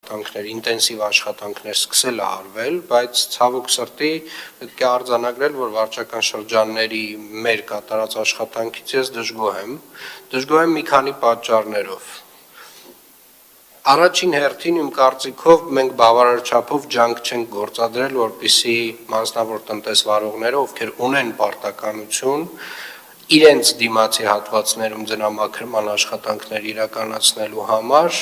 աշխատանքներ, ինտենսիվ աշխատանքներ սկսել է արվել, բայց ցավոք սրտի պետք է արձանագրել, որ վարչական շրջանների մեր կատարած աշխատանքից ես դժգոհ եմ մի քանի պատճառներով։ Առաջին հերթին իմ կարծիքով մենք բավարար չափով ջանք չենք գործադրել, որպեսզի մասնավոր տնտեսվարողները, ովքեր ունեն պարտականություն, իրենց դիմացի հատվածներում ձնամաքրման աշխատանքներ իրականացնելու համար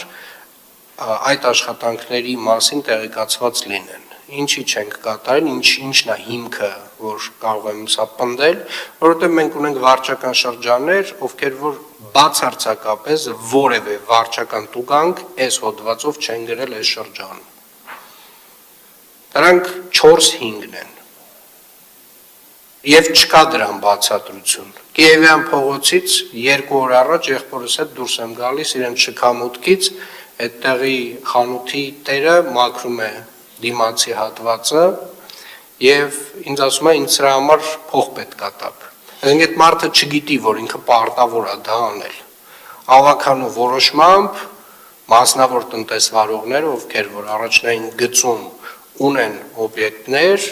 այդ աշխատանքների մասին տեղեկացված լինեն։ Ինչի չենք կատարել, ինչն է հիմքը, որ կարող եմ սա պնդել, որովհետև մենք ունենք վարչական շրջաններ, ովքեր որ բացարձակապես որևէ վարչական տուգանք այս հոդվածով չեն գրել այս շրջանում։ Դրանք 4-5-ն են։ Եվ չկա դրան բացատրություն։ Կիևյան փողոցից 2 օր առաջ եղբորս հետ դուրս եմ գալիս իրենց շքամուտքից, այդտեղի խանութի տերը մաքրում է դիմացի հատվածը եւ ինձ ասում է ինձ սրա համար փող պետք է տաք։ Այսինքն այդ մարդը չգիտի, որ ինքը պարտավոր է դա անել։ Ավականու որոշմամբ մասնավոր տնտեսվարողներ, ովքեր որ առաջնային գծում ունեն օբյեկտներ,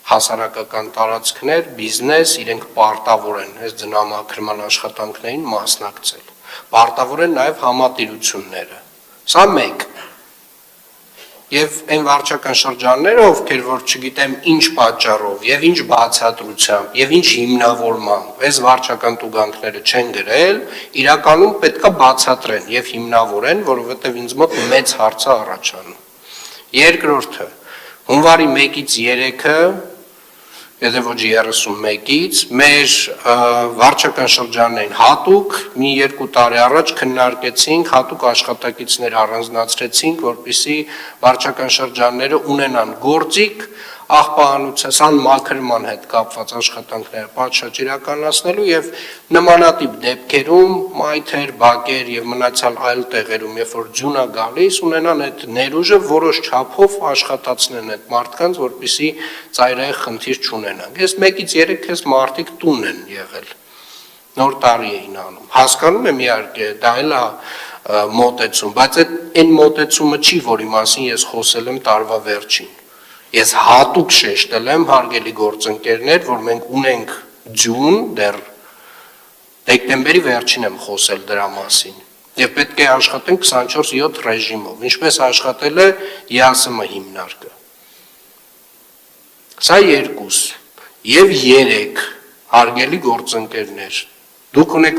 հասարակական տարածքներ, բիզնես, իրենք պարտավոր են այս ձնամաքրման աշխատանքներին մասնակցել։ Պարտավոր են նաև համատիրությունները։ Սա մեկ։ Եվ այն վարչական շրջանները, ովքեր որ չգիտեմ ինչ պատճառով եւ ինչ բացատրությամբ եւ ինչ հիմնավորմամբ այս վարչական տուգանքները չեն գրել, իրականում պետքա բացատրեն եւ հիմնավորեն, որովհետեւ ինձ մոտ մեծ հարց է առաջանում։ Երկրորդը, հունվարի 1-ից 3-ը, եթե ոչ 31-ից, մեր վարչական շրջաններին հատուկ մի 2 տարի առաջ քննարկեցինք, հատուկ աշխատակիցներ առանձնացրեցինք, որպեսզի վարչական շրջանները ունենան գործիք աղբահանության մաքրման հետ կապված աշխատանքները պատշաճ իրականացնելու եւ նմանատիպ դեպքերում մայթեր, բակեր եւ մնացյալ այլ տեղերում, երբ որ ձյուն է գալիս, ունենան այդ ներուժը որոշ չափով աշխատացնեն այդ մարդկանց, որպեսզի ծայրահեղ խնդիր չունենան։ Ես 1-ից 3 քեզ մարդիկ տուն են եղել։ Նոր տարի էին անում։ Հասկանում եմ իհարկե, դա էլ է մոտեցում, բայց այն մոտեցումը չի, որի մասին ես խոսել եմ տարվա վերջին։ Ես հատուկ շեշտել եմ, հարգելի գործընկերներ, որ մենք ունենք ձյուն, դեռ դեկտեմբերի վերջին եմ խոսել դրա մասին, եւ պետք է աշխատենք 24/7 ռեժիմով, ինչպես աշխատել է ԵԱՍՄ հիմնարկը։ Սա 2 եւ 3, հարգելի գործընկերներ, դուք ունեք